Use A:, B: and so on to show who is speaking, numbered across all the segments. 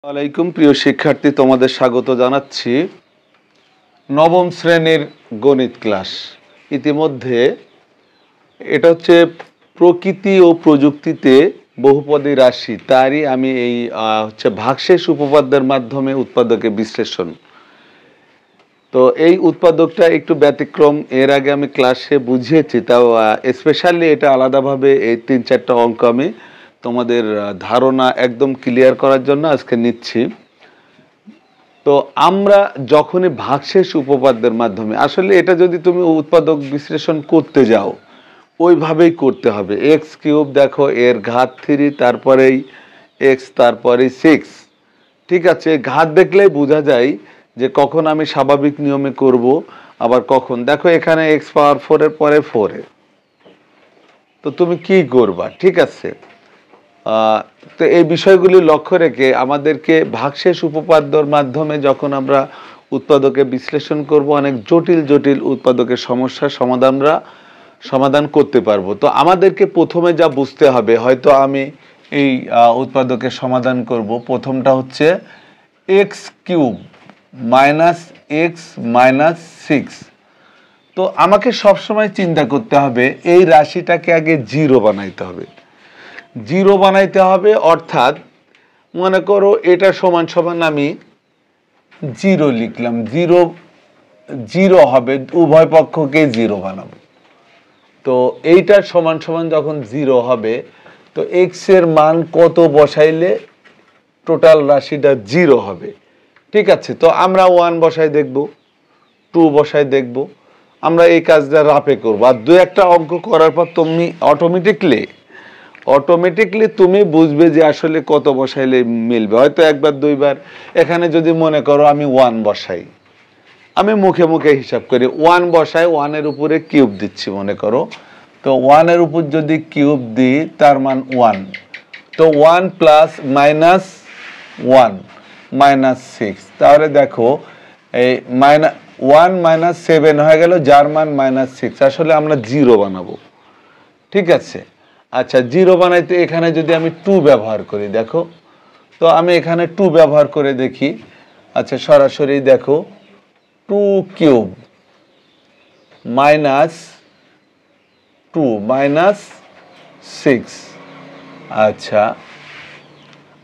A: আলাইকুম প্রিয় শিক্ষার্থী, তোমাদের স্বাগত জানাচ্ছি নবম শ্রেণীর গণিত ক্লাস। ইতিমধ্যে এটা হচ্ছে প্রকৃতি ও প্রযুক্তিতে বহুপদী রাশি, তারই আমি এই ভাগশেষ উপপাদ্যের মাধ্যমে উৎপাদকের বিশ্লেষণ। তো এই উৎপাদকটা একটু ব্যতিক্রম, এর আগে আমি ক্লাসে বুঝিয়েছি, তাও স্পেশালি এটা আলাদাভাবে এই 3-4টা অঙ্ক আমি তোমাদের ধারণা একদম ক্লিয়ার করার জন্য আজকে নিচ্ছি। তো আমরা যখনই ভাগশেষ উপপাদ্যের মাধ্যমে, আসলে এটা যদি তুমি উৎপাদক বিশ্লেষণ করতে যাও ওইভাবেই করতে হবে। এক্স কিউব দেখো, এর ঘাত 3, তারপরেই এক্স, তারপরে 6। ঠিক আছে, ঘাত দেখলেই বোঝা যায় যে কখন আমি স্বাভাবিক নিয়মে করব, আবার কখন। দেখো এখানে এক্স পাওয়ার 4 এর পরে 4 তো তুমি কি করবা? ঠিক আছে, তো এই বিষয়গুলি লক্ষ্য রেখে আমাদেরকে ভাগশেষ উপপাদ্যর মাধ্যমে যখন আমরা উৎপাদকে বিশ্লেষণ করব, অনেক জটিল জটিল উৎপাদকের সমস্যার সমাধান করতে পারবো। তো আমাদেরকে প্রথমে যা বুঝতে হবে, হয়তো আমি এই উৎপাদকের সমাধান করব, প্রথমটা হচ্ছে x cube minus x minus 6। তো আমাকে সবসময় চিন্তা করতে হবে এই রাশিটাকে আগে জিরো বানাইতে হবে। জিরো বানাইতে হবে অর্থাৎ মনে করো এটা সমান সমান আমি জিরো লিখলাম, জিরো জিরো হবে, উভয় পক্ষকে জিরো বানাবো। তো এইটার সমান সমান যখন জিরো হবে, তো এক্স এর মান কত বসাইলে টোটাল রাশিটা জিরো হবে। ঠিক আছে, তো আমরা 1 বসাই দেখব, 2 বসাই দেখব। আমরা এই কাজটা রাপে করবো, আর 2-1টা অঙ্ক করার পর তুমি অটোমেটিকলি তুমি বুঝবে যে আসলে কত বসাইলে মিলবে। হয়তো একবার দুইবার, এখানে যদি মনে করো আমি 1 বসাই, আমি মুখে মুখে হিসাব করি, 1 বসাই, 1-এর উপরে কিউব দিচ্ছি মনে করো। তো 1-এর উপর যদি কিউব দিই তার মান 1, তো 1 প্লাস মাইনাস 1 মাইনাস 6। তাহলে দেখো এই 1 মাইনাস 7 হয়ে গেল, যার মান -6। আসলে আমরা জিরো বানাবো। ঠিক আছে, আচ্ছা জিরো বানাইতে এখানে যদি আমি 2 ব্যবহার করি, দেখো তো আমি এখানে 2 ব্যবহার করে দেখি। আচ্ছা সরাসরি দেখো, 2 কিউব মাইনাস 2 মাইনাস 6। আচ্ছা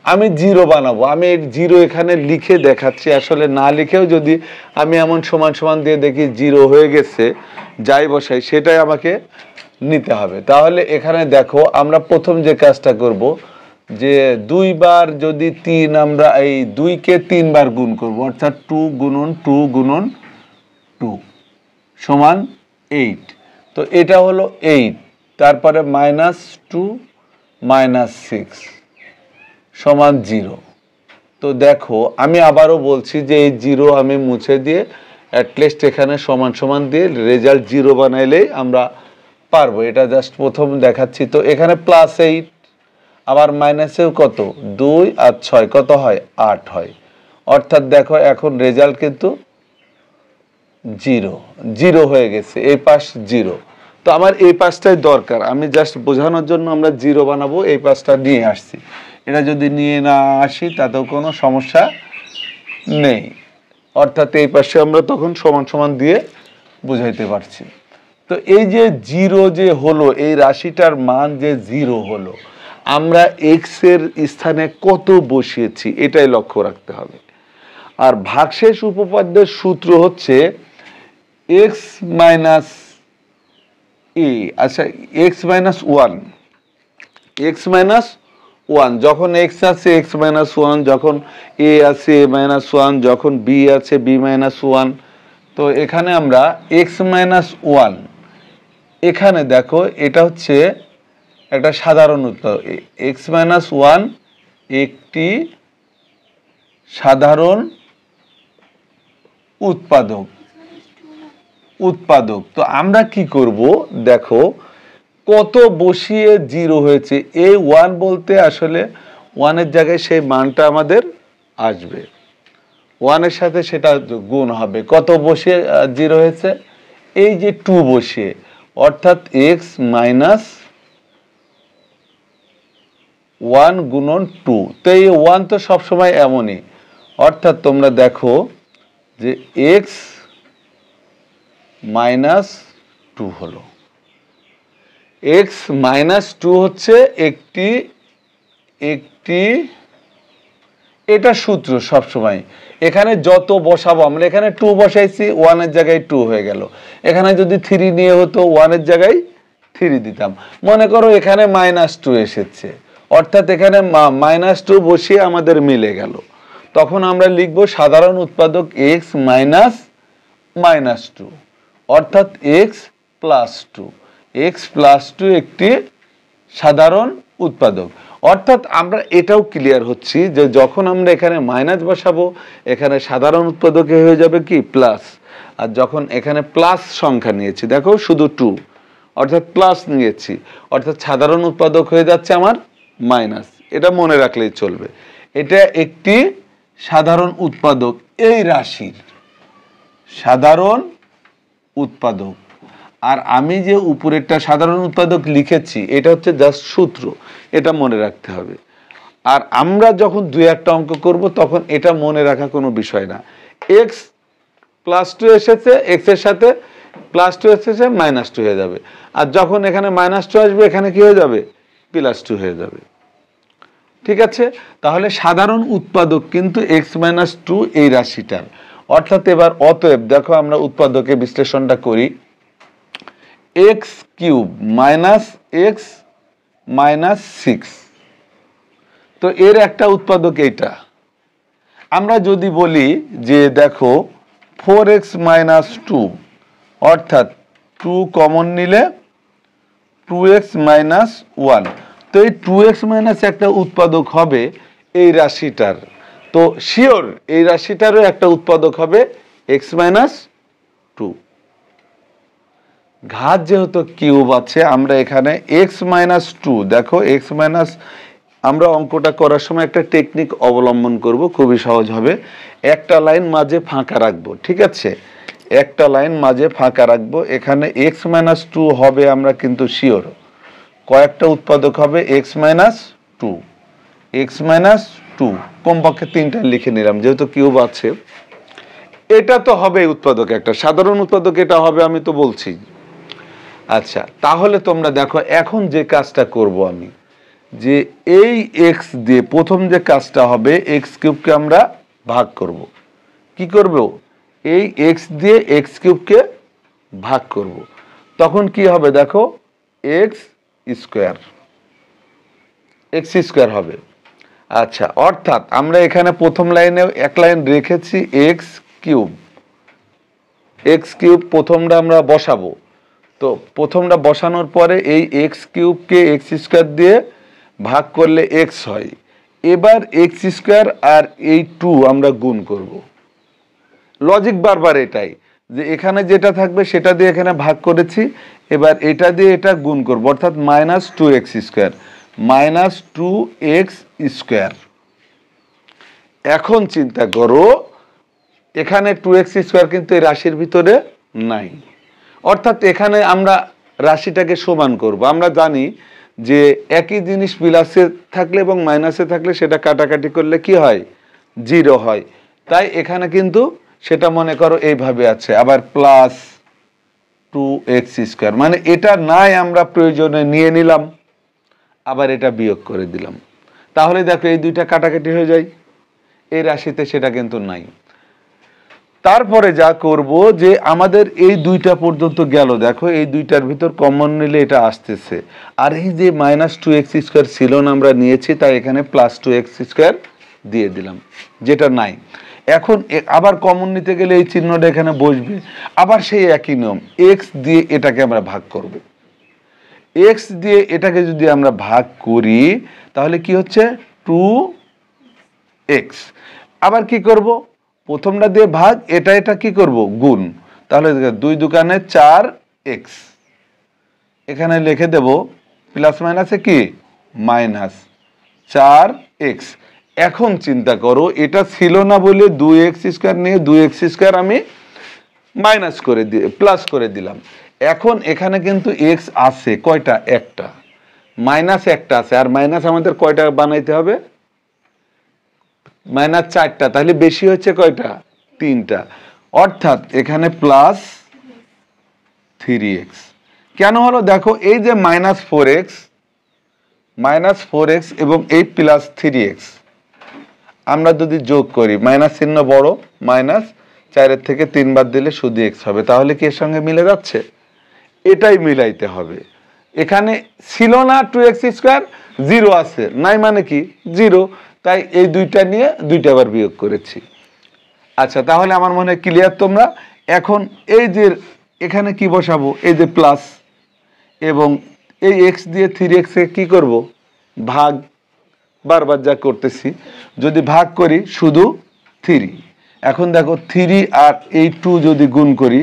A: আমি জিরো বানাবো, আমি জিরো এখানে লিখে দেখাচ্ছি, আসলে না লিখেও যদি আমি এমন সমান সমান দিয়ে দেখি জিরো হয়ে গেছে, যাই বসাই সেটাই আমাকে নিতে হবে। তাহলে এখানে দেখো আমরা প্রথম যে কাজটা করব, যে 2 বার যদি 3, আমরা এই 2-কে 3 বার গুণ করব, অর্থাৎ 2 গুণন 2 গুণন 2 সমান 8। তো এটা হলো 8, তারপরে -2 -6 সমান 0। তো দেখো আমি আবারও বলছি যে এই জিরো আমি মুছে দিয়ে অ্যাটলিস্ট এখানে সমান সমান দিয়ে রেজাল্ট জিরো বানাইলেই আমরা পারবো। এটা জাস্ট প্রথম দেখাচ্ছি। তো এখানে +8, আবার মাইনাসেও কত 2 আর 6 কত হয় 8 হয়। অর্থাৎ দেখো এখন রেজাল্ট কিন্তু জিরো হয়ে গেছে, এই পাশ জিরো। তো আমার এই পাশটাই দরকার, আমি জাস্ট বোঝানোর জন্য আমরা জিরো বানাবো, এই পাশটা নিয়ে আসছি। এটা যদি নিয়ে না আসি তাতেও কোনো সমস্যা নেই, অর্থাৎ এই পাশে আমরা তখন সমান সমান দিয়ে বুঝাইতে পারছি। তো এই যে জিরো যে হলো, এই রাশিটার মান যে জিরো হলো, আমরা এক্স এর স্থানে কত বসিয়েছি এটাই লক্ষ্য রাখতে হবে। আর ভাগশেষ উপপাদ্যের সূত্র হচ্ছে এক্স মাইনাস এ, আচ্ছা এক্স মাইনাস 1, যখন এক্স আছে এক্স মাইনাস 1, যখন এ আছে এ মাইনাস 1, যখন বি আছে বি মাইনাস 1। তো এখানে আমরা এক্স মাইনাস 1, এখানে দেখো এটা হচ্ছে একটা সাধারণ উৎপাদক। এক্স মাইনাস 1 একটি সাধারণ উৎপাদক। তো আমরা কি করব, দেখো কত বসিয়ে জিরো হয়েছে। এই 1 বলতে আসলে 1-এর জায়গায় সেই মানটা আমাদের আসবে, 1-এর সাথে সেটা গুণ হবে। কত বসিয়ে জিরো হয়েছে, এই যে 2 বসিয়ে, অর্থাৎ এক্স মাইনাস 1 গুণন 2। তো এই 1 তো সবসময় এমনই, অর্থাৎ তোমরা দেখো যে x মাইনাস 2 হলো। x মাইনাস 2 হচ্ছে একটি এটা সূত্র সবসময়। এখানে যত বসাবো, আমরা এখানে 2 বসাইছি, 1 এর জায়গায় 2 হয়ে গেল। এখানে যদি 3 নিয়ে হতো 1 এর জায়গায় 3 দিতাম। মনে করো এখানে -2 এসেছে, অর্থাৎ এখানে -2 বসিয়ে আমাদের মিলে গেল। তখন আমরা লিখব সাধারণ উৎপাদক x মাইনাস -2, অর্থাৎ x প্লাস 2। x প্লাস 2 একটি সাধারণ উৎপাদক। অর্থাৎ আমরা এটাও ক্লিয়ার হচ্ছি যে যখন আমরা এখানে মাইনাস বসাবো, এখানে সাধারণ উৎপাদকে হয়ে যাবে কি প্লাস। আর যখন এখানে প্লাস সংখ্যা নিয়েছি, দেখো শুধু 2, অর্থাৎ প্লাস নিয়েছি, অর্থাৎ সাধারণ উৎপাদক হয়ে যাচ্ছে আমার মাইনাস। এটা মনে রাখলেই চলবে। এটা একটি সাধারণ উৎপাদক, এই রাশির সাধারণ উৎপাদক। আর আমি যে উপরেরটা সাধারণ উৎপাদক লিখেছি, এটা হচ্ছে জাস্ট সূত্র, এটা মনে রাখতে হবে। আর আমরা যখন 2-1টা অঙ্ক করব তখন এটা মনে রাখা কোনো বিষয় না। x প্লাস 2 এসেছে, x এর সাথে প্লাস 2 এসেছে, -2 হয়ে যাবে। আর যখন এখানে -2 আসবে, এখানে কি হয়ে যাবে +2 হয়ে যাবে। ঠিক আছে, তাহলে সাধারণ উৎপাদক কিন্তু x - 2 এই রাশিটার। অর্থাৎ এবার অতএব দেখো আমরা উৎপাদকে বিশ্লেষণটা করি। x cube minus x minus 6, তো এর একটা উৎপাদক এইটা। আমরা যদি বলি যে দেখো 4x মাইনাস 2, অর্থাৎ 2 কমন নিলে 2x মাইনাস 1, তো এই 2x মাইনাস একটা উৎপাদক হবে এই রাশিটার। তো শিওর এই রাশিটারও একটা উৎপাদক হবে x মাইনাস 2। ঘাত যেহেতু কিউব আছে, আমরা এখানে x মাইনাস 2, দেখো x মাইনাস, আমরা অঙ্কটা করার সময় একটা টেকনিক অবলম্বন করব, খুবই সহজ হবে। একটা লাইন মাঝে ফাঁকা রাখবো, ঠিক আছে, একটা লাইন মাঝে ফাঁকা রাখবো। এখানে x মাইনাস 2 হবে, আমরা কিন্তু শিওর। কয়েকটা উৎপাদক হবে x মাইনাস 2, x মাইনাস 2, কমপক্ষে 3টা লিখে নিলাম যেহেতু কিউব আছে। এটা তো হবে উৎপাদক, একটা সাধারণ উৎপাদক এটা হবে, আমি তো বলছি। আচ্ছা, তাহলে তোমরা দেখো এখন যে কাজটা করব আমি, যে এই x দিয়ে প্রথম যে কাজটা হবে, x কিউবকে আমরা ভাগ করব। কি করব? এই x দিয়ে x কিউবকে ভাগ করব। তখন কি হবে দেখো, x স্কয়ার হবে। আচ্ছা, অর্থাৎ আমরা এখানে প্রথম লাইনে এক লাইন রেখেছি x কিউব প্রথমটা আমরা বসাবো। তো প্রথমটা বসানোর পরে এই x কিউবকে x স্কয়ার দিয়ে ভাগ করলে x হয়। এবার x স্কয়ার আর এই 2 আমরা গুণ করব। লজিক বারবার এটাই, যে এখানে যেটা থাকবে সেটা দিয়ে এখানে ভাগ করেছি, এবার এটা দিয়ে এটা গুণ করব, অর্থাৎ -2x স্কয়ার, -2x স্কয়ার। এখন চিন্তা করো, এখানে 2x স্কয়ার কিন্তু এই রাশির ভিতরে নাই, অর্থাৎ এখানে আমরা রাশিটাকে সমান করব। আমরা জানি যে একই জিনিস প্লাসে থাকলে এবং মাইনাসে থাকলে সেটা কাটাকাটি করলে কি হয়, 0 হয়। তাই এখানে কিন্তু সেটা মনে করো এইভাবে আছে, আবার +2x স্কয়ার, মানে এটা নাই, আমরা প্রয়োজনে নিয়ে নিলাম, আবার এটা বিয়োগ করে দিলাম। তাহলে দেখো এই দুইটা কাটাকাটি হয়ে যায়, এই রাশিতে সেটা কিন্তু নাই। তারপরে যা করব, যে আমাদের এই দুইটা পর্যন্ত গেল, দেখো এই দুইটার ভিতর কমন নিলে এটা আসতেছে, আর এই যে -2x স্কয়ার ছিল না, আমরা নিয়েছি, তাই এখানে +2x স্কয়ার দিয়ে দিলাম, যেটা নাই। এখন আবার কমন নিতে গেলে এই চিহ্নটা এখানে বসবে, আবার সেই একই নিয়ম, x দিয়ে এটাকে আমরা ভাগ করব। x দিয়ে এটাকে যদি আমরা ভাগ করি তাহলে কি হচ্ছে 2x। আবার কি করব, প্রথমটা দিয়ে ভাগ, এটা কি করব গুণ, তাহলে 2 দুকানে 4x, এখানে লিখে দেব প্লাস মাইনাসে কি -4x। এখন চিন্তা করো, এটা ছিল না বলে 2x স্কয়ার নিয়ে 2x স্কয়ার আমি মাইনাস করে দিয়ে প্লাস করে দিলাম। এখন এখানে কিন্তু x আছে কয়টা, একটা, মাইনাস একটা আছে, আর মাইনাস আমাদের কয়টা বানাইতে হবে? মাইনাস 4টা, তাহলে বেশি হচ্ছে কয়টা? 3টা। অর্থাৎ এখানে প্লাস 3x কেন হলো দেখো, এই যে -4x এবং এই প্লাস 3x আমরা যদি যোগ করি, মাইনাস চিহ্ন বড়, মাইনাস 4 থেকে 3 বাদ দিলে শুধু x হবে, তাহলে কি এর সঙ্গে মিলে যাচ্ছে? এটাই মিলাইতে হবে। এখানে ছিল না 2x², 0 আছে, নাই মানে কি 0, তাই এই দুইটা নিয়ে দুইটা বার বিয়োগ করেছি। আচ্ছা, তাহলে আমার মনে হয় ক্লিয়ার তোমরা। এখন এই যে এখানে কি বসাবো, এই যে প্লাস, এবং এই x দিয়ে 3x এ কি করব? ভাগ, বারবার যা করতেছি, যদি ভাগ করি শুধু 3। এখন দেখো 3 আর এই 2 যদি গুণ করি,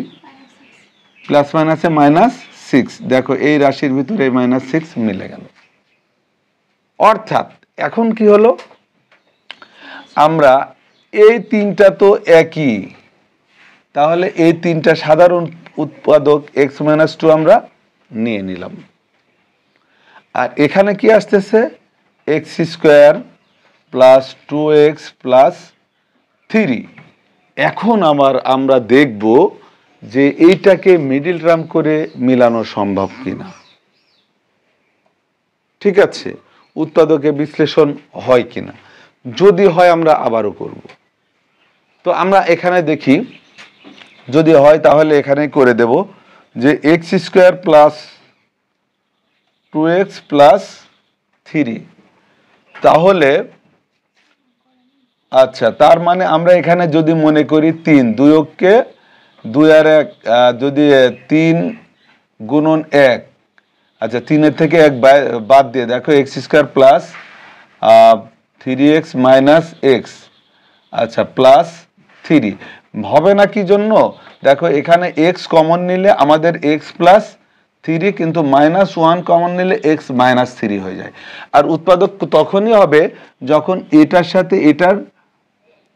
A: প্লাস মাইনাসে -6, দেখো এই রাশির ভিতরে এই -6 মিলে গেল। অর্থাৎ এখন কি হলো, আমরা এই তিনটা তো একই, তাহলে এই তিনটা সাধারণ উৎপাদক x-2 আমরা নিয়ে নিলাম। আর এখানে কি আসতেছে? x² plus 2x plus 3। এখন আমরা দেখব যে এইটাকে মিডিল টার্ম করে মিলানো সম্ভব কিনা। ঠিক আছে, উৎপাদকে বিশ্লেষণ হয় কিনা, যদি হয় আমরা আবারও করব। তো আমরা এখানে দেখি, যদি হয় তাহলে এখানে করে দেব যে x² প্লাস 2x প্লাস 3, তাহলে আচ্ছা, তার মানে আমরা এখানে যদি মনে করি 3, 2 2 আর 1, যদি 3 গুণন 1, আচ্ছা 3 থেকে 1 বাদ দিয়ে দেখো x² plus 3x minus x, আচ্ছা প্লাস 3 হবে না, কি জন্য? দেখো এখানে x কমন নিলে আমাদের x প্লাস 3, কিন্তু -1 কমন নিলে x -3 হয়ে যায়। আর উৎপাদক তখনই হবে যখন এটার সাথে এটার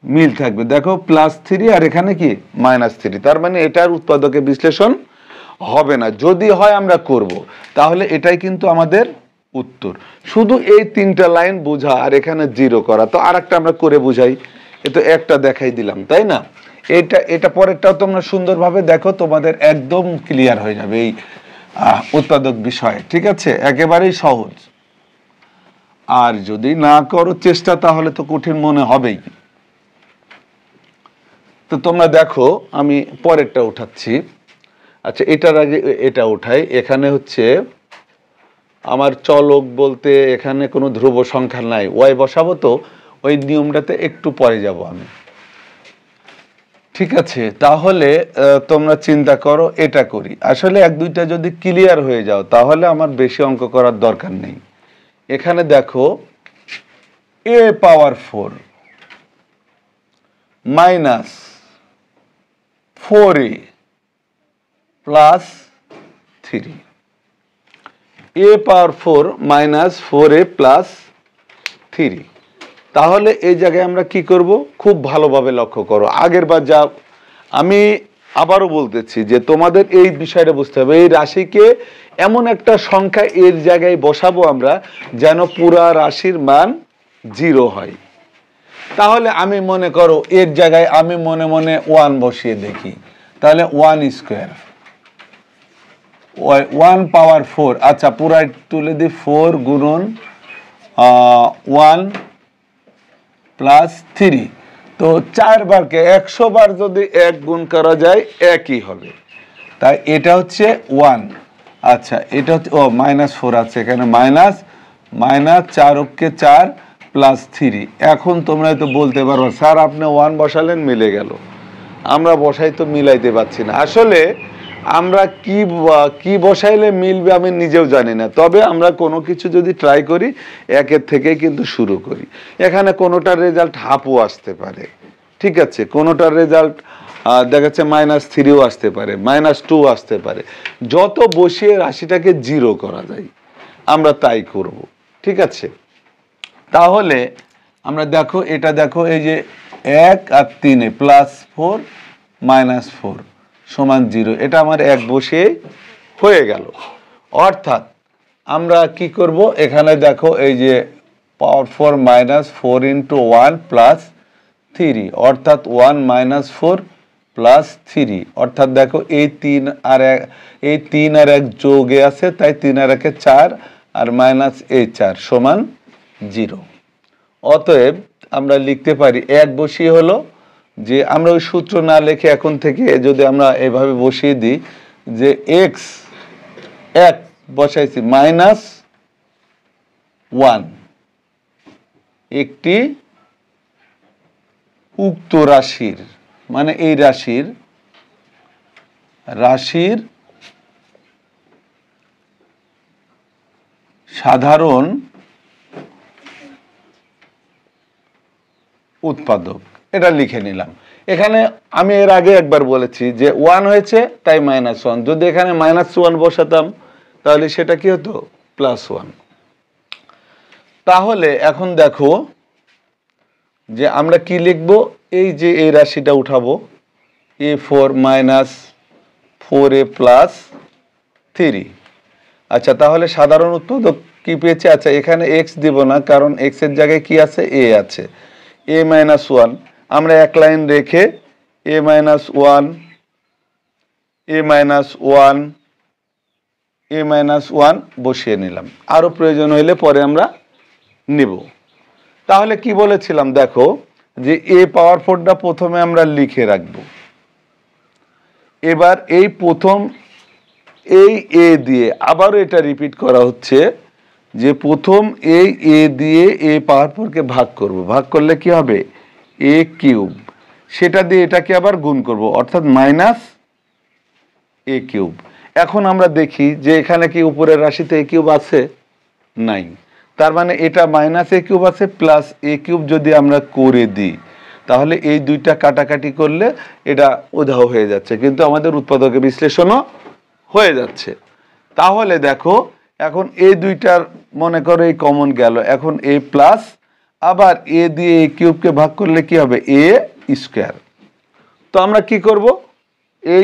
A: মিল থাকবে। দেখো +3 আর এখানে কি -3, তার মানে এটার উৎপাদকে বিশ্লেষণ হবে না। যদি হয় আমরা করব, তাহলে এটাই কিন্তু আমাদের উত্তর। শুধু এই 3টা লাইন বোঝা আর এখানে 0 করা। তো আরেকটা আমরা করে বুঝাই, এ তো একটা দেখাই দিলাম, তাই না? এটা পরেরটাও তোমরা সুন্দরভাবে দেখো, তোমাদের একদম ক্লিয়ার হয়ে যাবে এই উৎপাদক বিষয়। ঠিক আছে, একেবারেই সহজ। আর যদি না করো চেষ্টা, তাহলে তো কঠিন মনে হবেই। তো তোমরা দেখো, আমি পরেরটা উঠাচ্ছি। আচ্ছা, এটার আগে এটা উঠাই। এখানে হচ্ছে আমার চলক বলতে এখানে কোনো ধ্রুব সংখ্যা নাই, ওয়াই বসাবো, তো ওই নিয়মটাতে একটু পরে যাব আমি। ঠিক আছে, তাহলে তোমরা চিন্তা করো, এটা করি। আসলে 1-2টা যদি ক্লিয়ার হয়ে যাও, তাহলে আমার বেশি অঙ্ক করার দরকার নেই। এখানে দেখো a power 4 minus 4a plus 3, a power 4 minus 4a plus 3। তাহলে এই জায়গায় আমরা কি করব? খুব ভালোভাবে লক্ষ্য করো। আগের বার যা, আমি আবারও বলতেছি যে তোমাদের এই বিষয়টা বুঝতে হবে, এই রাশিকে এমন একটা সংখ্যা এর জায়গায় বসাবো আমরা যেন পুরা রাশির মান 0 হয়। তাহলে আমি মনে করো এর জায়গায় আমি মনে মনে 1 বসিয়ে দেখি, তাহলে 1² 1 পাওয়ার 4, আচ্ছা পুরাই তুলে দিই, 4 গুণন 1 প্লাস 3। তো 4 বারকে 100 বার যদি 1 গুণ করা যায়, একই হবে। তাই এটা হচ্ছে 1। আচ্ছা, এটা হচ্ছে -4 আছে এখানে, -4 প্লাস 3। এখন তোমরা তো বলতে পারো, স্যার আপনি 1 বসালেন মিলে গেল, আমরা বসাই তো মিলাইতে পারছি না। আসলে আমরা কি বসাইলে মিলবে আমি নিজেও জানি না, তবে আমরা কোনো কিছু যদি ট্রাই করি, একের থেকে কিন্তু শুরু করি। এখানে কোনোটার রেজাল্ট হাফও আসতে পারে, ঠিক আছে, কোনোটার রেজাল্ট দেখা যাচ্ছে -3ও আসতে পারে, -2 আসতে পারে। যত বসিয়ে রাশিটাকে 0 করা যায় আমরা তাই করব, ঠিক আছে। তাহলে আমরা দেখো, এটা দেখো, এই যে 1 আর 3 +4 -4 = 0, এটা আমার 1 বসে হয়ে গেল। অর্থাৎ আমরা কি করব, এখানে দেখো এই যে পাওয়ার 4 মাইনাস 4 ইন্টু 1 প্লাস 3, অর্থাৎ 1 মাইনাস 4 প্লাস 3, অর্থাৎ দেখো এই 3 আর 1 যোগে আছে, তাই 3 আর 1 4 আর মাইনাস এই 4 সমান 0। অতএব আমরা লিখতে পারি 1 বসিয়ে হলো যে আমরা ওই সূত্র না লিখে এখন থেকে যদি আমরা এভাবে বসিয়ে দিই যে x 1 বসাইছি মাইনাস 1 একটি উক্ত রাশির, মানে এই রাশির সাধারণ উৎপাদক, এটা লিখে নিলাম। এখানে আমি এর আগে একবার বলেছি যে 1 হয়েছে তাই -1, যদি এখানে -1 বসাতাম তাহলে সেটা কি হতো +1। তাহলে এখন দেখো যে আমরা কি লিখব, এই যে এই রাশিটা উঠাবো a4 মাইনাস 4a প্লাস 3। আচ্ছা, তাহলে সাধারণ উৎপাদক কি পেয়েছে? আচ্ছা, এখানে x দিব না, কারণ x এর জায়গায় কি আছে, a আছে। a মাইনাস 1 আমরা এক লাইন রেখে a minus 1 a minus 1 a minus 1 বসিয়ে নিলাম, আরও প্রয়োজন হইলে পরে আমরা নিব। তাহলে কি বলেছিলাম দেখো যে a পাওয়ার 4টা প্রথমে আমরা লিখে রাখবো। এবার এই প্রথম এই a দিয়ে আবারও এটা রিপিট করা হচ্ছে যে প্রথম এই a দিয়ে a পাওয়ার 4কে ভাগ করব, ভাগ করলে কি হবে a কিউব, সেটা দিয়ে এটাকে আবার গুণ করব, অর্থাৎ মাইনাস a কিউব। এখন আমরা দেখি যে এখানে কি উপরের রাশিতে a কিউব আছে? নাই, তার মানে এটা মাইনাস a কিউব আছে, প্লাস a কিউব যদি আমরা করে দিই তাহলে এই দুইটা কাটাকাটি করলে এটা উধাও হয়ে যাচ্ছে, কিন্তু আমাদের উৎপাদকের বিশ্লেষণও হয়ে যাচ্ছে। তাহলে দেখো এখন এই দুইটার মনে করো এই কমন গেল, এখন a প্লাস আবার a দিয়ে a কিউবকে ভাগ করলে কি হবে a স্কোয়ার। তো আমরা কি করব, a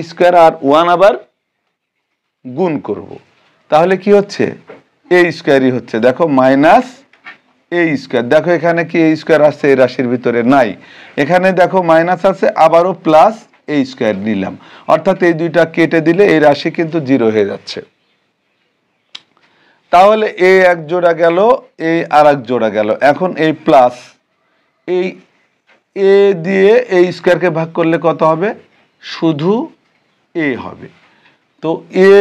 A: স্কোয়ার আর 1 আবার গুণ করব, তাহলে কি হচ্ছে a স্কোয়ারই হচ্ছে। দেখো মাইনাস a স্কোয়ার, দেখো এখানে কি a স্কোয়ার আছে এই রাশির ভিতরে? নাই, এখানে দেখো মাইনাস আছে, আবারও প্লাস a স্কোয়ার নিলাম, অর্থাৎ এই দুইটা কেটে দিলে এই রাশি কিন্তু 0 হয়ে যাচ্ছে। তাহলে a এক জোড়া গেল, a আর এক জোড়া গেল। এখন এই প্লাস এই a দিয়ে a স্কোয়ারকে ভাগ করলে কত হবে? শুধু a হবে। তো a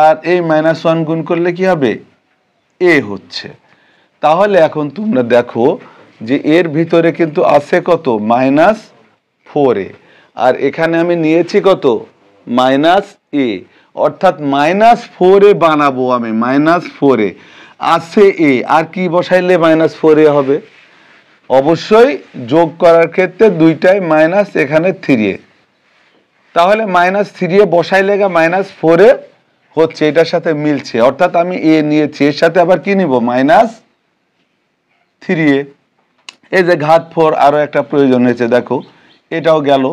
A: আর এই -1 গুণ করলে কি হবে a হচ্ছে। তাহলে এখন তোমরা দেখো যে এর ভিতরে কিন্তু আছে কত -4a, আর এখানে আমি নিয়েছি কত -a, অর্থাৎ -4a বানাবো আমি, -4a আছে a, আর কি বসাইলে -4a হবে? অবশ্যই যোগ করার ক্ষেত্রে দুইটাই মাইনাস, এখানে 3a, তাহলে -3a বসাইলে -4a হচ্ছে, এটার সাথে মিলছে, অর্থাৎ আমি a নিয়েছি, এর সাথে আবার কি নিব -3a। এই যে ঘাত 4 আরো একটা প্রয়োজন হয়েছে, দেখো এটাও গেল।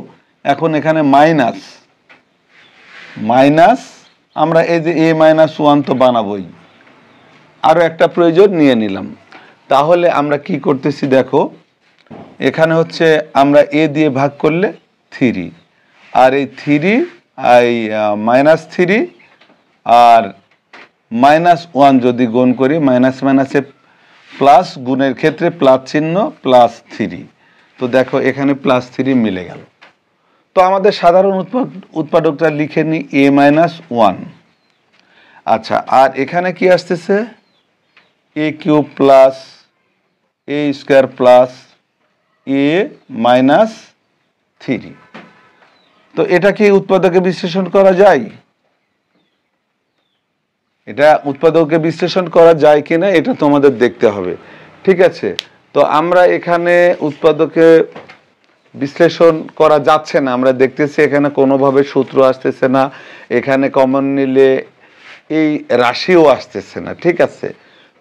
A: এখন এখানে মাইনাস আমরা এই যে a-1 তো বানাবোই, আরো একটা প্রয়োজন নিয়ে নিলাম। তাহলে আমরা কি করতেছি দেখো, এখানে হচ্ছে আমরা a দিয়ে ভাগ করলে 3, আর এই 3 এই -3 আর -1 যদি গুণ করি, মাইনাস মাইনাসে প্লাস, গুণের ক্ষেত্রে প্লাস চিহ্ন, +3। তো দেখো এখানে +3 মিলে গেল। তো আমাদের সাধারণ উৎপাদকটা লিখে নিই a-1। আচ্ছা, আর এখানে কি আসতেছে a cube plus a square plus a-3। তো এটা কি উৎপাদকে বিশ্লেষণ করা যায়? এটা উৎপাদকে বিশ্লেষণ করা যায় কিনা এটা তোমাদের দেখতে হবে, ঠিক আছে? তো আমরা এখানে উৎপাদকে বিশ্লেষণ করা যাচ্ছে না, আমরা দেখতেছি এখানে কোনোভাবে সূত্র আসতেছে না, এখানে কমন নিলে এই রাশিও আসতেছে না, ঠিক আছে?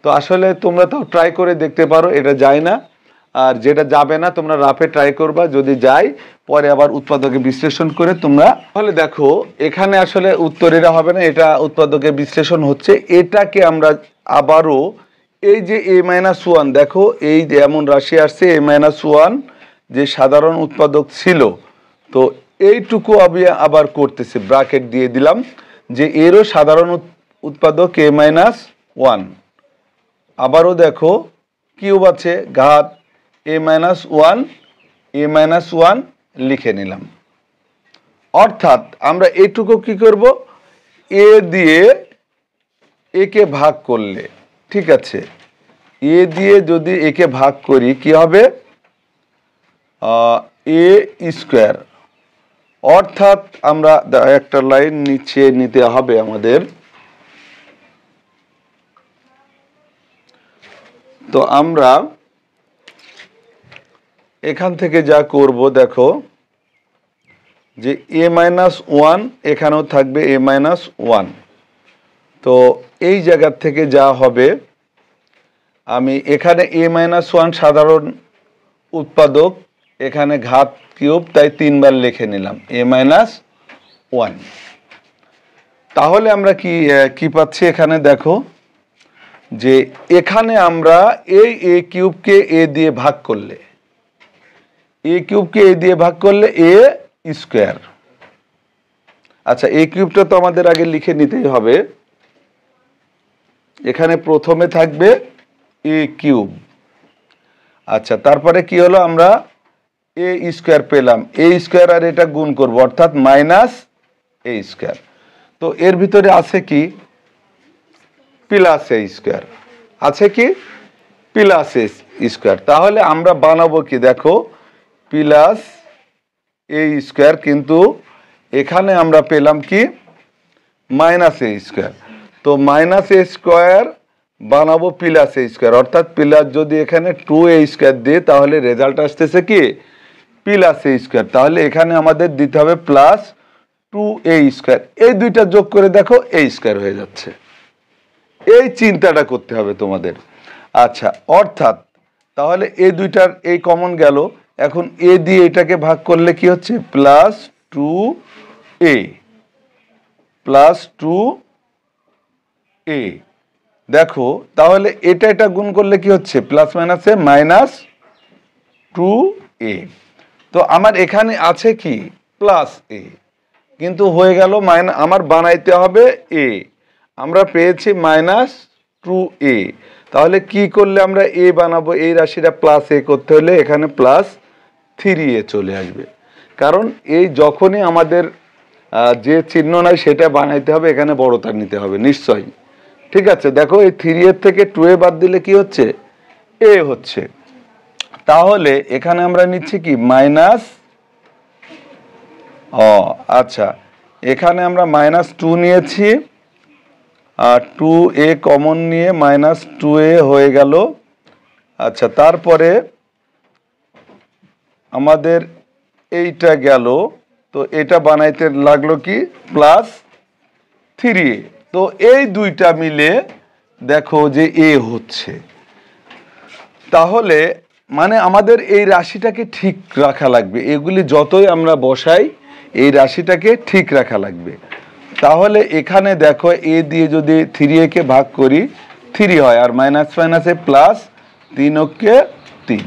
A: তো আসলে তোমরা তো ট্রাই করে দেখতে পারো, এটা যায় না। আর যেটা যাবে না তোমরা রাফে ট্রাই করবা, যদি যায় পরে আবার উৎপাদকে বিশ্লেষণ করে তোমরা। তাহলে দেখো এখানে আসলে উত্তর এটা হবে না, এটা উৎপাদকে বিশ্লেষণ হচ্ছে। এটাকে আমরা আবারও এই যে a-1 দেখো এই এমন রাশি আসছে a-1 যে সাধারণ উৎপাদক ছিল, তো এইটুকু আমি আবার করতেছি, ব্র্যাকেট দিয়ে দিলাম যে এরও সাধারণ উৎপাদক a-1। আবারও দেখো কিউব আছে ঘাত a-1 লিখে নিলাম। অর্থাৎ আমরা এইটুকু কি করব, এ দিয়ে একে ভাগ করলে, ঠিক আছে, এ দিয়ে যদি একে ভাগ করি কি হবে, এ স্কোয়ার। অর্থাৎ আমরা একটা লাইন নিচে নিতে হবে আমাদের। তো আমরা এখান থেকে যা করব দেখো যে a-1 এখানেও থাকবে a-1। তো এই জায়গার থেকে যা হবে, আমি এখানে a-1 সাধারণ উৎপাদক, এখানে ঘাত কিউব, তাই 3 বার লিখে নিলাম a-1। তাহলে আমরা কি পাচ্ছি এখানে দেখো যে এখানে আমরা এই a কিউবকে a দিয়ে ভাগ করলে, a কিউবকে a দিয়ে ভাগ করলে a স্কোয়ার। আচ্ছা a কিউবটা তো আমাদের আগে লিখে নিতেই হবে। এখানে প্রথমে থাকবে a কিউব। আচ্ছা তারপরে কি হলো, আমরা a স্কোয়ার পেলাম, a স্কোয়ার আর এটা গুণ করব অর্থাৎ মাইনাস a স্কোয়ার। তো এর ভিতরে আছে কি, প্লাস a স্কোয়ার, আছে কি প্লাস a স্কোয়ার। তাহলে আমরা বানাবো কি দেখো প্লাস a স্কোয়ার, কিন্তু এখানে আমরা পেলাম কি মাইনাস a স্কোয়ার। তো মাইনাস a স্কোয়ার বানাবো প্লাস a স্কোয়ার, অর্থাৎ প্লাস যদি এখানে 2a স্কোয়ার দিই তাহলে রেজাল্ট আসতেছে কি প্লাস a স্কোয়ার। তাহলে এখানে আমাদের দিতে হবে প্লাস 2a স্কোয়ার, এই দুইটা যোগ করে দেখো a স্কোয়ার হয়ে যাচ্ছে। এই চিন্তাটা করতে হবে তোমাদের। আচ্ছা অর্থাৎ তাহলে এই দুইটার এই কমন গেল, এখন এ দিয়ে এটাকে ভাগ করলে কি হচ্ছে প্লাস 2a প্লাস 2a। দেখো তাহলে এটা গুণ করলে কি হচ্ছে প্লাস মাইনাসে মাইনাস 2a। তো আমার এখানে আছে কি প্লাস a, কিন্তু হয়ে গেল আমার বানাইতে হবে a, আমরা পেয়েছি মাইনাস 2a। তাহলে কি করলে আমরা a বানাবো, এই রাশিটা প্লাস a করতে হলে এখানে প্লাস 3a চলে আসবে, কারণ এই যখনই আমাদের যে চিহ্ন নাই সেটা বানাইতে হবে, এখানে বড়টা নিতে হবে নিশ্চয়ই। ঠিক আছে, দেখো এই 3a থেকে 2a বাদ দিলে কি হচ্ছে a হচ্ছে। তাহলে এখানে আমরা নিচ্ছি কি মাইনাস, আচ্ছা এখানে আমরা মাইনাস 2 নিয়েছি, আর 2a কমন নিয়ে মাইনাস 2a হয়ে গেল। আচ্ছা তারপরে আমাদের এইটা গেল, তো এটা বানাইতে লাগলো কি প্লাস 3a। তো এই দুইটা মিলে দেখো যে a হচ্ছে। তাহলে মানে আমাদের এই রাশিটাকে ঠিক রাখা লাগবে, এগুলি যতই আমরা বসাই এই রাশিটাকে ঠিক রাখা লাগবে। তাহলে এখানে দেখো a দিয়ে যদি 3a কে ভাগ করি 3 হয়, আর মাইনাস মাইনাসে প্লাস, 3 অক্ষে 3।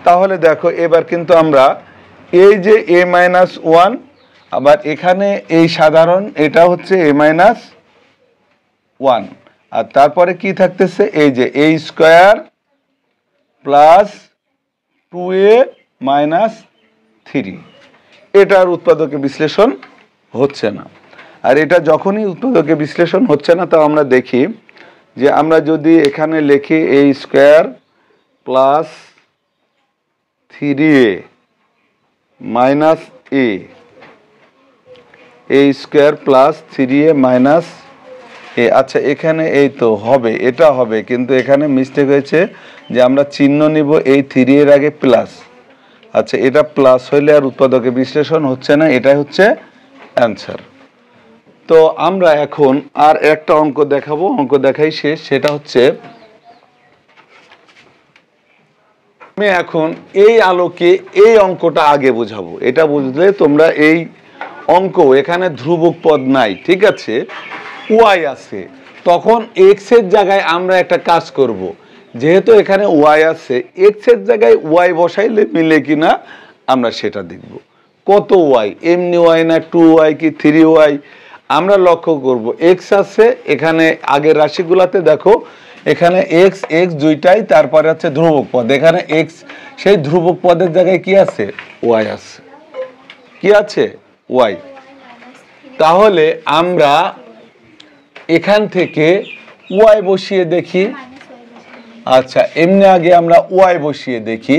A: তাহলে দেখো এবার কিন্তু আমরা এই যে a-1, আবার এখানে এই সাধারণ এটা হচ্ছে a-1, আর তারপরে কি থাকতেছে এই যে a square plus 2a minus 3। এটার উৎপাদকে বিশ্লেষণ হচ্ছে না। আর এটা যখনই উৎপাদকে বিশ্লেষণ হচ্ছে না, তা আমরা দেখি যে আমরা যদি এখানে লিখি a square plus 3a minus a square plus 3a minus a। আচ্ছা এখানে এই তো হবে, এটা হবে, কিন্তু এখানে মিস্টেক হয়েছে যে আমরা চিহ্ন নিব এই 3 এর আগে প্লাস। আচ্ছা এটা প্লাস হইলে আর উৎপাদকে বিশ্লেষণ হচ্ছে না, এটাই হচ্ছে অ্যান্সার। তো আমরা এখন আর একটা অঙ্ক দেখাবো, অঙ্ক দেখাই শেষ। সেটা হচ্ছে আমি এখন এই আলোকে এই অঙ্কটা আগে বোঝাবো। এটা বুঝলে তোমরা এই অঙ্ক, এখানে ধ্রুবক পদ নাই, ঠিক আছে, ওয়াই আছে, তখন এক্স এর জায়গায় আমরা একটা কাজ করব। যেহেতু এখানে ওয়াই আছে, এক্স এর জায়গায় ওয়াই বসাইলে মিলে কিনা আমরা সেটা দেখব। কত ওয়াই, এমনি ওয়াই না 2y কি 3y, আমরা লক্ষ্য করব এক্স আছে এখানে। আগের রাশিগুলাতে দেখো এখানে এক্স এক্স দুইটাই, তারপরে আছে ধ্রুবক পদ, এখানে এক্স, সেই ধ্রুবক পদের জায়গায় কি আছে, ওয়াই আছে। কি আছে, ওয়াই। তাহলে আমরা এখান থেকে ওয়াই বসিয়ে দেখি। আচ্ছা, এমনি আগে আমরা ওয়াই বসিয়ে দেখি।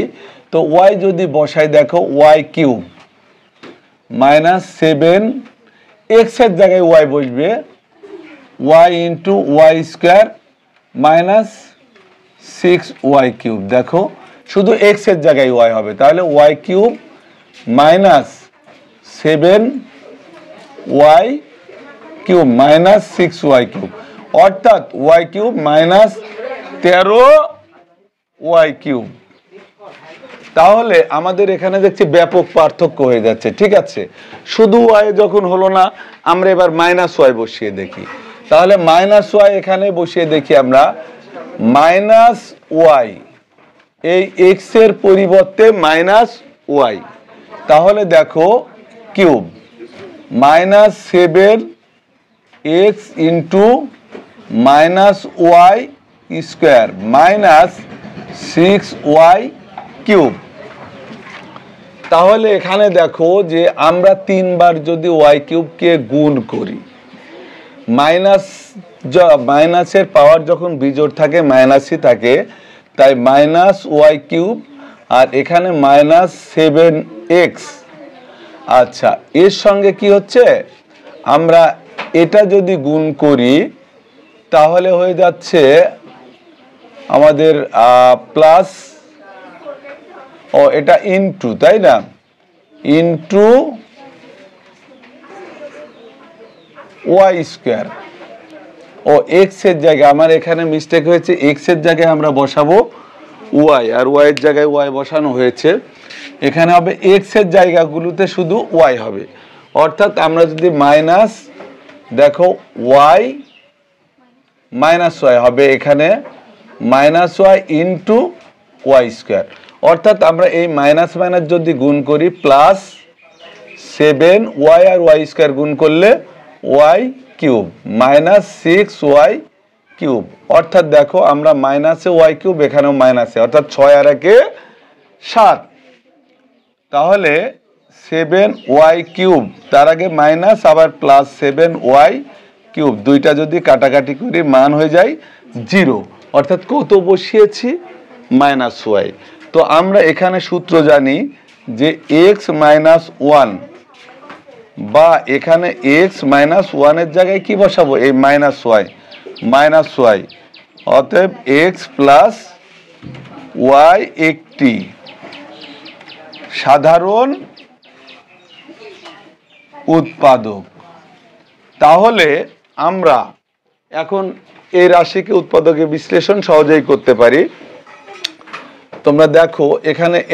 A: তো ওয়াই যদি বসাই, দেখো ওয়াই কিউব -7, এক্স এর জায়গায় ওয়াই বসবে, Y into Y square -6y cube. দেখো শুধু এক্স এর জায়গায় ওয়াই হবে, তাহলে Y cube -7y cube -6y cube, অর্থাৎ ওয়াই কিউব -13y কিউব। তাহলে আমাদের এখানে দেখছি ব্যাপক পার্থক্য হয়ে যাচ্ছে, ঠিক আছে। শুধু ওয়াই যখন হলো না, আমরা এবার -y বসিয়ে দেখি। তাহলে -y এখানে বসিয়ে দেখি আমরা, -y, এই এক্স এর পরিবর্তে -y, তাহলে দেখো cube -7x into -y square -6y cube. তাহলে এখানে দেখো যে আমরা 3 বার যদি ওয়াই কিউবকে গুণ করি, মাইনাসের পাওয়ার যখন বিজোড় থাকে মাইনাসই থাকে, তাই -y কিউব, আর এখানে -7x। আচ্ছা, এর সঙ্গে কি হচ্ছে, আমরা এটা যদি গুণ করি তাহলে হয়ে যাচ্ছে আমাদের প্লাস, ও এটা ইনটু, তাই না, ইনটু ওয়াই স্কোয়ার। ও এক্স এর জায়গায় আমার এখানে মিস্টেক হয়েছে, এক্স এর জায়গায় আমরা বসাবো ওয়াই, আর ওয়াই এর জায়গায় ওয়াই বসানো হয়েছে। এখানে হবে এক্স এর জায়গাগুলোতে শুধু ওয়াই হবে, অর্থাৎ আমরা যদি মাইনাস, দেখো ওয়াই -y হবে এখানে -y ইন্টু ওয়াই স্কোয়ার, অর্থাৎ আমরা এই মাইনাস মাইনাস যদি গুণ করি, +7y আর ওয়াই স্কোয়ার গুণ করলে ওয়াই কিউব -6y কিউব, অর্থাৎ দেখো আমরা মাইনাসে ওয়াই কিউব, এখানেও মাইনাসে, অর্থাৎ 6 আর 1 7। তাহলে 7y কিউব, তার আগে মাইনাস, আবার +7y কিউব, দুইটা যদি কাটাকাটি করি মান হয়ে যায় 0, অর্থাৎ কত বসিয়েছি, -y। তো আমরা এখানে সূত্র জানি যে x -1, বা এখানে x -1 এর জায়গায় কি বসাবো, এই -y, অতএব x প্লাস y একটি সাধারণ উৎপাদক। তাহলে আমরা এখন এই রাশিকে উৎপাদকের বিশ্লেষণ সহজেই করতে পারি। তোমরা দেখো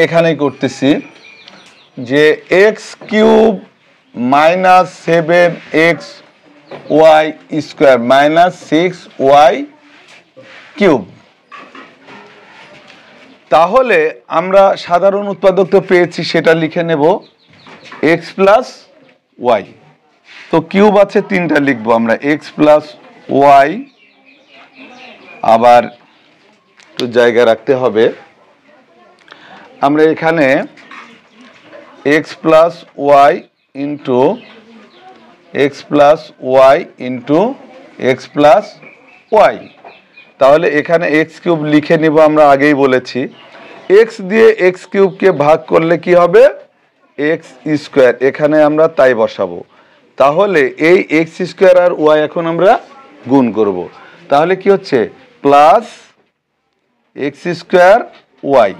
A: এখানেই করতেছি যে x cube -7x y square -6y cube. তাহলে আমরা সাধারণ উৎপাদক তো পেয়েছি, সেটা লিখে নেব x প্লাস ওয়াই। তো কিউব আছে 3টা, লিখবো আমরা x প্লাস ওয়াই, আবার একটু জায়গা রাখতে হবে। আমরা এখানে x plus Y into x plus Y into x plus Y, তাহলে এখানে এক্স কিউব লিখে নিব, আমরা আগেই বলেছি এক্স দিয়ে এক্স কিউবকে ভাগ করলে কি হবে, এক্স স্কোয়ার, এখানে আমরা তাই বসাবো। তাহলে এই এক্স স্কোয়ার আর ওয়াই এখন আমরা গুণ করব, তাহলে কি হচ্ছে, প্লাস এক্স স্কোয়ার ওয়াই।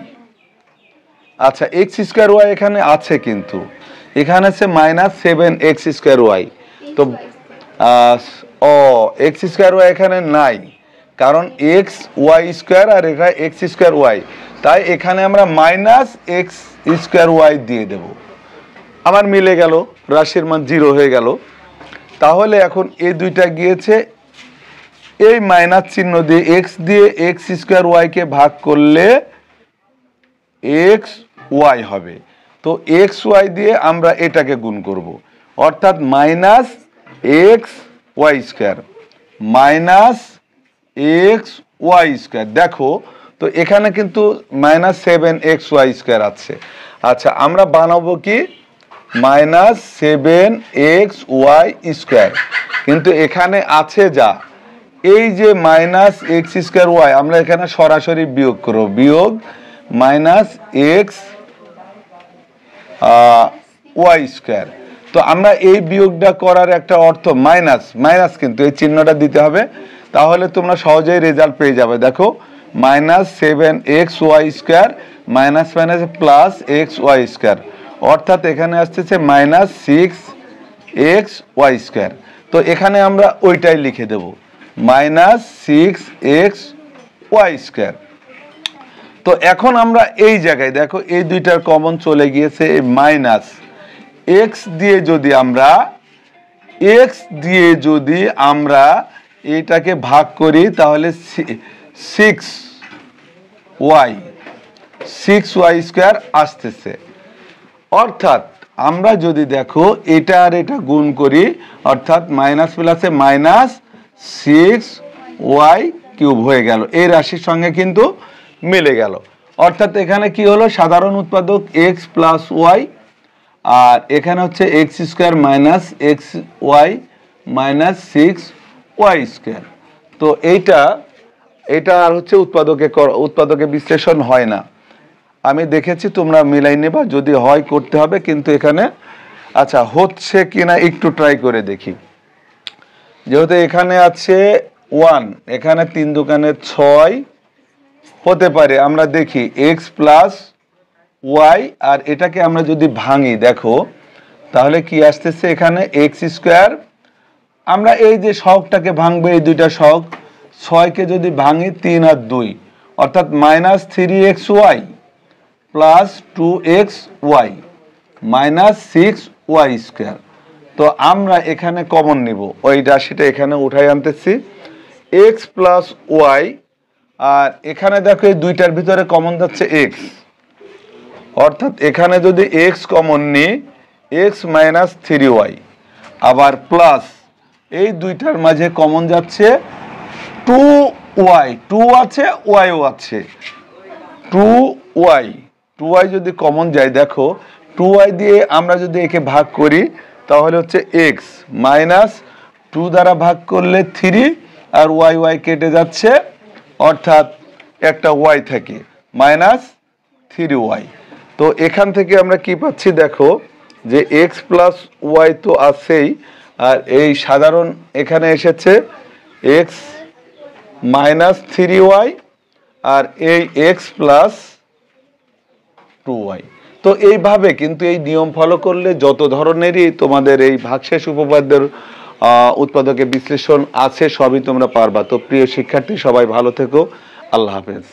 A: আচ্ছা, এক্স স্কোয়ার ওয়াই এখানে আছে, কিন্তু এখানে আছে -7x স্কোয়ার ওয়াই। তো এক্স স্কোয়ার ওয়াই এখানে নাই, কারণ এক্স ওয়াই স্কোয়ার আর এখানে এক্স স্কোয়ার ওয়াই, তাই এখানে আমরা মাইনাস এক্স স্কোয়ার ওয়াই দিয়ে দেব। আমার মিলে গেল, রাশির মান 0 হয়ে গেল। তাহলে এখন এই দুইটা গিয়েছে, এই মাইনাস চিহ্ন দিয়ে এক্স স্কোয়ার ওয়াইকে ভাগ করলে এক্স ওয়াই হবে। তো এক্স ওয়াই দিয়ে আমরা এটাকে গুণ করব, অর্থাৎ minus X Y square minus X Y square. দেখো তো এখানে কিন্তু মাইনাস 7x ওয়াই স্কোয়ার আছে। আচ্ছা, আমরা বানাবো কি মাইনাস 7x ওয়াই স্কোয়ার, কিন্তু এখানে আছে যা এই যে মাইনাস এক্স স্কোয়ার ওয়াই, আমরা এখানে সরাসরি বিয়োগ করব, বিয়োগ মাইনাস এক্স ওয়াই স্কোয়ার। তো আমরা এই বিয়োগটা করার একটা অর্থ মাইনাস মাইনাস, কিন্তু এই চিহ্নটা দিতে হবে, তাহলে তোমরা সহজেই রেজাল্ট পেয়ে যাবে। দেখো minus 7x Y square minus minus plus X Y square, অর্থাৎ এখানে আসতেছে মাইনাস 6x ওয়াই স্কোয়ার। তো এখানে আমরা ওইটাই লিখে দেব, মাইনাস 6x ওয়াই স্কোয়ার। তো এখন আমরা এই জায়গায় দেখো এই দুইটার কমন চলে গিয়েছে, এই মাইনাস এক্স দিয়ে যদি আমরা এটাকে ভাগ করি তাহলে 6y স্কোয়ার আসতেছে। অর্থাৎ আমরা যদি দেখো এটা আর এটা গুণ করি, অর্থাৎ মাইনাস প্লাসে মাইনাস 6y কিউব হয়ে গেল, এই রাশির সঙ্গে কিন্তু মিলে গেল। অর্থাৎ এখানে কি হলো, সাধারণ উৎপাদক এক্স প্লাস ওয়াই, আর এখানে হচ্ছে X square minus X Y minus 6y square. তো এটা আর হচ্ছে উৎপাদকে বিশ্লেষণ হয় না, আমি দেখেছি, তোমরা মিলাই নেবা, যদি হয় করতে হবে, কিন্তু এখানে আচ্ছা হচ্ছে কিনা একটু ট্রাই করে দেখি। যেহেতু এখানে আছে 1, এখানে 3 দোকানে 6 হতে পারে, আমরা দেখি এক্স প্লাস ওয়াই, আর এটাকে আমরা যদি ভাঙি দেখো তাহলে কি আসতেছে, এখানে এক্স স্কোয়ার, আমরা এই যে সহগটাকে ভাঙবো, এই দুইটা সহগ, 6কে যদি ভাঙি 3 আর 2, অর্থাৎ minus 3x Y plus 2x Y minus 6y square. তো আমরা এখানে কমন নিব, ওই রাশিটা এখানে উঠাই আনতেছি, এক্স প্লাস ওয়াই, আর এখানে দেখো এই দুইটার ভিতরে কমন যাচ্ছে এক্স, অর্থাৎ এখানে যদি এক্স কমন নিই এক্স মাইনাস 3y, আবার প্লাস এই দুইটার মাঝে কমন যাচ্ছে 2y, 2 আছে ওয়াইও আছে, 2y যদি কমন যায়, দেখো 2y দিয়ে আমরা যদি একে ভাগ করি তাহলে হচ্ছে এক্স মাইনাস 2 দ্বারা ভাগ করলে 3, আর ওয়াই কেটে যাচ্ছে, অর্থাৎ একটা ওয়াই থেকে মাইনাস 3y। তো এখান থেকে আমরা কি পাচ্ছি, দেখো যে এক্স প্লাস ওয়াই তো আছেই, আর এই সাধারণ এখানে এসেছে এক্স মাইনাস 3y, আর এই এক্স প্লাস 2y। তো এইভাবে কিন্তু এই নিয়ম ফলো করলে যত ধরনেরই তোমাদের এই ভাগশেষ উপপাদ্যের উৎপাদকে বিশ্লেষণ আছে সবই তোমরা পারবা। তো প্রিয় শিক্ষার্থী, সবাই ভালো থেকো, আল্লাহ হাফেজ।